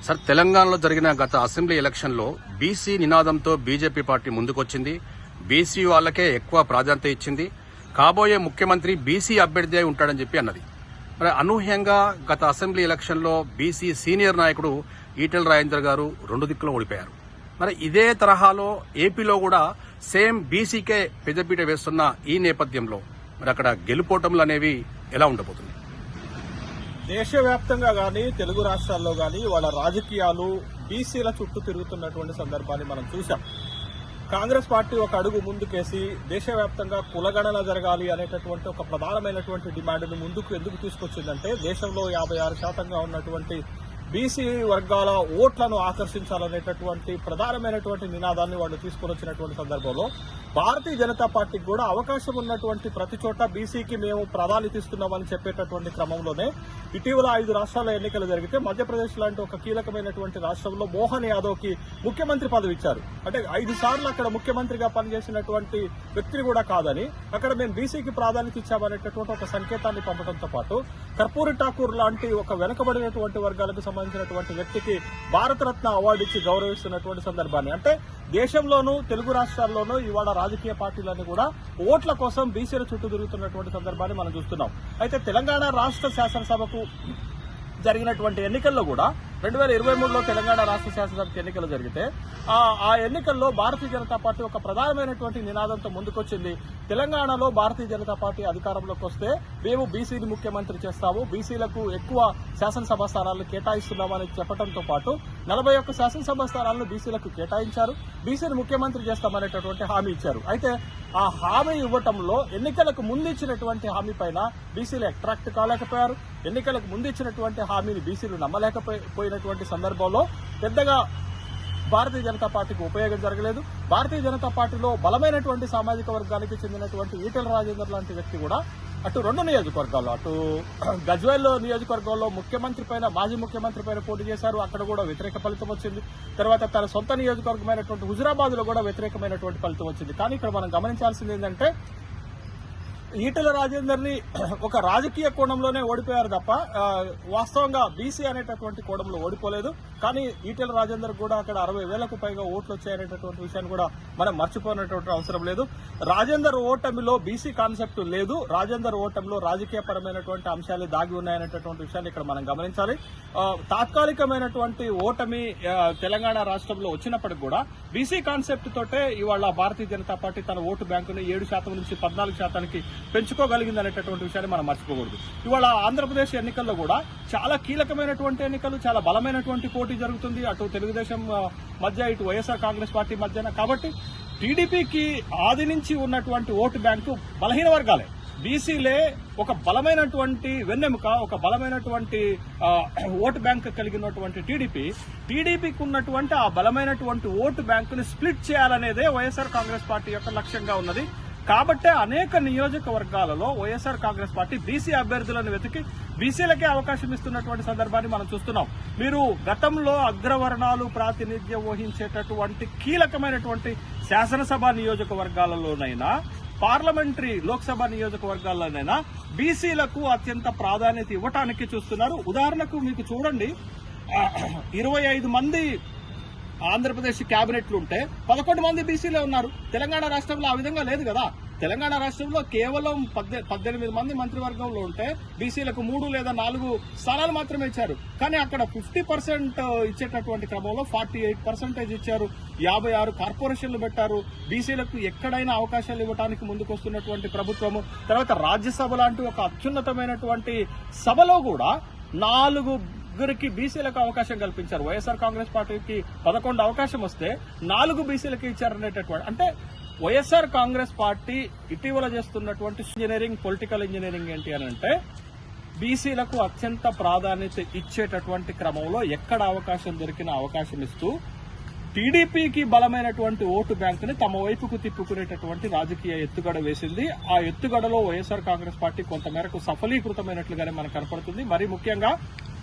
Sir, తెలంగాణలో జరిగిన గత అసెంబ్లీ ఎలక్షన్లో బీసీ నినాదంతో బీజేపీ పార్టీ ముందుకొచ్చింది. బీసీ వాళ్లకే ఎక్కువ ప్రాధాన్యత ఇచ్చింది. కాబోయే ముఖ్యమంత్రి బీసీ అభ్యర్థి అయి ఉంటాడని చెప్పి అన్నది. మరి అనూహ్యంగా గత అసెంబ్లీ ఎలక్షన్లో బీసీ సీనియర్ నాయకుడు ఈటెల రాజేందర్ గారు 2 దిక్కులో ఓడిపోయారు. మరి ఇదే తరహాలో ఏపీలో కూడా సేమ్ బీసీకే పెద్దపీట వేస్తున్న ఈ నేపథ్యంలో మరి అక్కడ గెలుపోటములు అనేవి ఎలా ఉండబోతుంది? దేశవ్యాప్తంగా గానీ తెలుగు రాష్ట్రాల్లో గానీ వాళ్ళ రాజకీయాలు బీసీల చుట్టూ తిరుగుతున్నటువంటి సందర్భాన్ని మనం చూసాం. కాంగ్రెస్ పార్టీ ఒక అడుగు ముందుకేసి దేశవ్యాప్తంగా కులగణన జరగాలి అనేటటువంటి ఒక ప్రధానమైనటువంటి డిమాండ్ను ముందుకు ఎందుకు తీసుకొచ్చిందంటే, దేశంలో 56% ఉన్నటువంటి బీసీ వర్గాల ఓట్లను ఆకర్షించాలనేటటువంటి ప్రధానమైనటువంటి నినాదాన్ని వాళ్ళు తీసుకుని వచ్చినటువంటి సందర్భంలో భారతీయ జనతా పార్టీకి కూడా అవకాశం ఉన్నటువంటి ప్రతి చోట బీసీకి మేము ప్రాధాన్యత ఇస్తున్నామని చెప్పేటటువంటి క్రమంలోనే ఇటీవల 5 రాష్ట్రాల ఎన్నికలు జరిగితే మధ్యప్రదేశ్ లాంటి ఒక కీలకమైనటువంటి రాష్ట్రంలో మోహన్ యాదవ్ కి ముఖ్యమంత్రి పదవి ఇచ్చారు. అంటే 5 సార్లు అక్కడ ముఖ్యమంత్రిగా పనిచేసినటువంటి వ్యక్తిని కూడా కాదని అక్కడ మేము బీసీకి ప్రాధాన్యత ఇచ్చామనేటటువంటి ఒక సంకేతాన్ని పంపడంతో పాటు కర్పూరి ఠాకూర్ లాంటి ఒక వెనుకబడినటువంటి వర్గాలకు సంబంధించినటువంటి వ్యక్తికి భారతరత్న అవార్డు ఇచ్చి గౌరవిస్తున్నటువంటి సందర్భాన్ని, అంటే దేశంలోనూ తెలుగు రాష్ట్రాల్లోనూ ఇవాళ రాజకీయ పార్టీలన్నీ కూడా ఓట్ల కోసం బీసీల చుట్టూ తిరుగుతున్నటువంటి సందర్భాన్ని మనం చూస్తున్నాం. అయితే తెలంగాణ రాష్ట్ర శాసనసభకు జరిగినటువంటి ఎన్నికల్లో కూడా 2023లో తెలంగాణ రాష్ట్ర శాసనసభకు ఎన్నికలు జరిగితే ఆ ఎన్నికల్లో భారతీయ జనతా పార్టీ ఒక ప్రధానమైనటువంటి నినాదంతో ముందుకొచ్చింది. తెలంగాణలో భారతీయ జనతా పార్టీ అధికారంలోకి వస్తే మేము బీసీని ముఖ్యమంత్రి చేస్తాము, బీసీలకు ఎక్కువ శాసనసభ స్థానాలను కేటాయిస్తున్నామని చెప్పడంతో పాటు 41 శాసనసభ స్థానాలను బీసీలకు కేటాయించారు, బీసీని ముఖ్యమంత్రి చేస్తామనేటటువంటి హామీ ఇచ్చారు. అయితే ఆ హామీ ఇవ్వటంలో ఎన్నికలకు ముందు ఇచ్చినటువంటి హామీ పైన బీసీలు అట్రాక్ట్ కాలేకపోయారు. ఎన్నికలకు ముందు ఇచ్చినటువంటి హామీని బీసీలు నమ్మలేకపోయినటువంటి సందర్భంలో పెద్దగా భారతీయ జనతా పార్టీకి ఉపయోగం జరగలేదు. భారతీయ జనతా పార్టీలో బలమైనటువంటి సామాజిక వర్గానికి చెందినటువంటి ఈటెల రాజేందర్ లాంటి వ్యక్తి కూడా అటు 2 నియోజకవర్గాల్లో, అటు గజ్వేల్ నియోజకవర్గంలో ముఖ్యమంత్రి పైన, మాజీ ముఖ్యమంత్రి పైన పోటీ చేశారు. అక్కడ కూడా వ్యతిరేక ఫలితం వచ్చింది. తర్వాత తన సొంత నియోజకవర్గమైనటువంటి హుజురాబాద్ లో కూడా వ్యతిరేకమైనటువంటి ఫలితం వచ్చింది. కానీ ఇక్కడ మనం గమనించాల్సింది ఏంటంటే, ఈటెల రాజేందర్ ని ఒక రాజకీయ కోణంలోనే ఓడిపోయారు తప్ప వాస్తవంగా బీసీ అనేటటువంటి కోణంలో ఓడిపోలేదు. కానీ ఈటెల రాజేందర్ కూడా అక్కడ 60,000కు పైగా ఓట్లు వచ్చాయనేటటువంటి విషయాన్ని కూడా మనం మర్చిపోయినటువంటి అవసరం లేదు. రాజేందర్ ఓటమిలో బీసీ కాన్సెప్ట్ లేదు. రాజేందర్ ఓటమిలో రాజకీయ పరమైనటువంటి అంశాలు దాగి ఉన్నాయనేటటువంటి విషయాన్ని ఇక్కడ మనం గమనించాలి. తాత్కాలికమైనటువంటి ఓటమి తెలంగాణ రాష్ట్రంలో వచ్చినప్పటికీ కూడా బీసీ కాన్సెప్ట్ తోటే ఇవాళ భారతీయ జనతా పార్టీ తన ఓటు బ్యాంకును 7% నుంచి 14% పెంచుకోగలిగింది అనేటటువంటి విషయాన్ని మనం మర్చిపోకూడదు. ఇవాళ ఆంధ్రప్రదేశ్ ఎన్నికల్లో కూడా చాలా కీలకమైనటువంటి ఎన్నికలు, చాలా బలమైనటువంటి పోటీ జరుగుతుంది. అటు తెలుగుదేశం మధ్య, ఇటు వైఎస్ఆర్ కాంగ్రెస్ పార్టీ మధ్యన. కాబట్టి టీడీపీకి ఆది నుంచి ఉన్నటువంటి ఓటు బ్యాంకు బలహీన వర్గాలే. బీసీలే ఒక బలమైనటువంటి వెన్నెముక, ఒక బలమైనటువంటి ఓటు బ్యాంక్ కలిగినటువంటి టీడీపీకి ఉన్నటువంటి ఆ బలమైనటువంటి ఓటు బ్యాంకుని స్ప్లిట్ చేయాలనేదే వైఎస్ఆర్ కాంగ్రెస్ పార్టీ యొక్క లక్ష్యంగా ఉన్నది. కాబట్టే అనేక నియోజకవర్గాలలో వైఎస్ఆర్ కాంగ్రెస్ పార్టీ బీసీ అభ్యర్థులను వెతికి బీసీలకే అవకాశం ఇస్తున్నటువంటి సందర్భాన్ని మనం చూస్తున్నాం. మీరు గతంలో అగ్రవర్ణాలు ప్రాతినిధ్యం వహించేటటువంటి కీలకమైనటువంటి శాసనసభ నియోజకవర్గాలలోనైనా, పార్లమెంటరీ లోక్సభ నియోజకవర్గాల్లోనైనా బీసీలకు అత్యంత ప్రాధాన్యత ఇవ్వటానికి చూస్తున్నారు. ఉదాహరణకు మీకు చూడండి, 25 మంది ఆంధ్రప్రదేశ్ క్యాబినెట్లు ఉంటే 11 మంది బీసీలే ఉన్నారు. తెలంగాణ రాష్ట్రంలో ఆ విధంగా లేదు కదా. తెలంగాణ రాష్ట్రంలో కేవలం 18 మంది మంత్రివర్గంలో ఉంటే బీసీలకు 3 లేదా 4 స్థానాలు మాత్రమే ఇచ్చారు. కానీ అక్కడ 50% ఇచ్చేటటువంటి క్రమంలో 48% ఇచ్చారు. 56 కార్పొరేషన్లు పెట్టారు. బీసీలకు ఎక్కడైనా అవకాశాలు ఇవ్వడానికి ముందుకొస్తున్నటువంటి ప్రభుత్వము. తర్వాత రాజ్యసభ లాంటి ఒక అత్యున్నతమైనటువంటి సభలో కూడా 4 బీసీలకు అవకాశం కల్పించారు. వైఎస్ఆర్ కాంగ్రెస్ పార్టీకి 11 అవకాశం వస్తే 4 బీసీలకు ఇచ్చారనేటటువంటి, అంటే వైఎస్ఆర్ కాంగ్రెస్ పార్టీ ఇటీవల చేస్తున్నటువంటి ఇంజనీరింగ్, పొలిటికల్ ఇంజనీరింగ్ ఏంటి అని అంటే, బీసీలకు అత్యంత ప్రాధాన్యత ఇచ్చేటటువంటి క్రమంలో ఎక్కడ అవకాశం దొరికినా అవకాశం ఇస్తూ టీడీపీకి బలమైనటువంటి ఓటు బ్యాంకుని తమ వైపుకు తిప్పుకునేటటువంటి రాజకీయ ఎత్తుగడ వేసింది. ఆ ఎత్తుగడలో వైఎస్ఆర్ కాంగ్రెస్ పార్టీ కొంతమేరకు సఫలీకృతమైనట్లుగానే మనకు కనపడుతుంది. మరి ముఖ్యంగా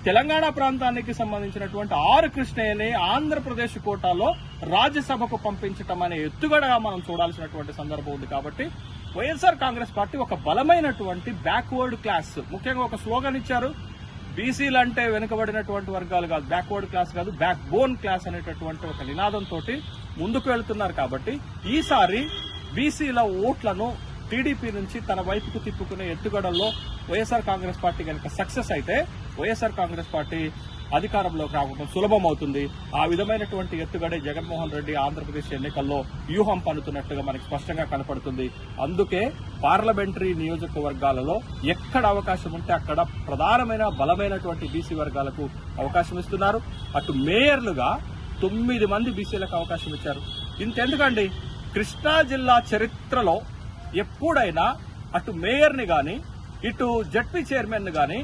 తెలంగాణ ప్రాంతానికి సంబంధించినటువంటి ఆర్ కృష్ణయ్యని ఆంధ్రప్రదేశ్ కోటాలో రాజ్యసభకు పంపించడం అనే ఎత్తుగడగా మనం చూడాల్సినటువంటి సందర్భం ఉంది. కాబట్టి వైఎస్ఆర్ కాంగ్రెస్ పార్టీ ఒక బలమైనటువంటి బ్యాక్వర్డ్ క్లాస్, ముఖ్యంగా ఒక స్లోగన్ ఇచ్చారు, బీసీలు అంటే వెనుకబడినటువంటి వర్గాలు కాదు, బ్యాక్వర్డ్ క్లాస్ కాదు, బ్యాక్ బోన్ క్లాస్ అనేటటువంటి ఒక నినాదంతో ముందుకు వెళ్తున్నారు. కాబట్టి ఈసారి బీసీల ఓట్లను టీడీపీ నుంచి తన వైపుకు తిప్పుకునే ఎత్తుగడల్లో వైఎస్ఆర్ కాంగ్రెస్ పార్టీ కనుక సక్సెస్ అయితే వైఎస్ఆర్ కాంగ్రెస్ పార్టీ అధికారంలోకి రావడం సులభం అవుతుంది. ఆ విధమైనటువంటి ఎత్తుగడే జగన్మోహన్ రెడ్డి ఆంధ్రప్రదేశ్ ఎన్నికల్లో వ్యూహం పన్నుతున్నట్టుగా మనకి స్పష్టంగా కనపడుతుంది. అందుకే పార్లమెంటరీ నియోజకవర్గాలలో ఎక్కడ అవకాశం ఉంటే అక్కడ ప్రధానమైన బలమైనటువంటి బీసీ వర్గాలకు అవకాశం ఇస్తున్నారు. అటు మేయర్లుగా 9 మంది బీసీలకు అవకాశం ఇచ్చారు. ఇంతెందుకండి, కృష్ణా జిల్లా చరిత్రలో ఎప్పుడైనా అటు మేయర్ని గాని ఇటు జడ్పీ చైర్మన్ గాని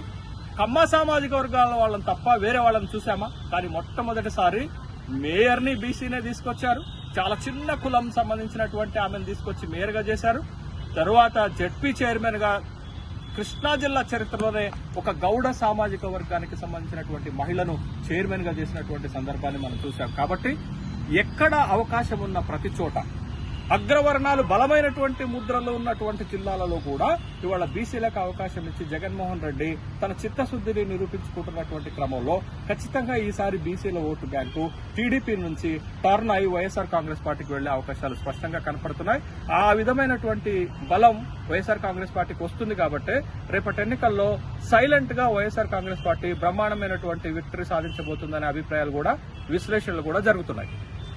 కమ్మ సామాజిక వర్గాల వాళ్ళని తప్ప వేరే వాళ్ళని చూసామా? కానీ మొట్టమొదటిసారి మేయర్ని బీసీనే తీసుకొచ్చారు. చాలా చిన్న కులం సంబంధించినటువంటి ఆమెను తీసుకొచ్చి మేయర్ గా చేశారు. తరువాత జడ్పీ చైర్మన్ గా కృష్ణా జిల్లా చరిత్రలోనే ఒక గౌడ సామాజిక వర్గానికి సంబంధించినటువంటి మహిళను చైర్మన్ గా చేసినటువంటి సందర్భాన్ని మనం చూసాం. కాబట్టి ఎక్కడ అవకాశం ఉన్న ప్రతి చోట అగ్రవర్ణాలు బలమైనటువంటి ముద్రలో ఉన్నటువంటి జిల్లాలలో కూడా ఇవాళ బీసీలకు అవకాశం ఇచ్చి జగన్మోహన్ రెడ్డి తన చిత్తశుద్ధిని నిరూపించుకుంటున్నటువంటి క్రమంలో ఖచ్చితంగా ఈసారి బీసీల ఓటు బ్యాంకు టీడీపీ నుంచి టర్న్ అయి వైఎస్ఆర్ కాంగ్రెస్ పార్టీకి వెళ్లే అవకాశాలు స్పష్టంగా కనపడుతున్నాయి. ఆ విధమైనటువంటి బలం వైఎస్ఆర్ కాంగ్రెస్ పార్టీకి వస్తుంది. కాబట్టి రేపటి ఎన్నికల్లో సైలెంట్ గా వైఎస్ఆర్ కాంగ్రెస్ పార్టీ బ్రహ్మాండమైనటువంటి విక్టరీ సాధించబోతుందనే అభిప్రాయాలు కూడా, విశ్లేషణలు కూడా జరుగుతున్నాయి.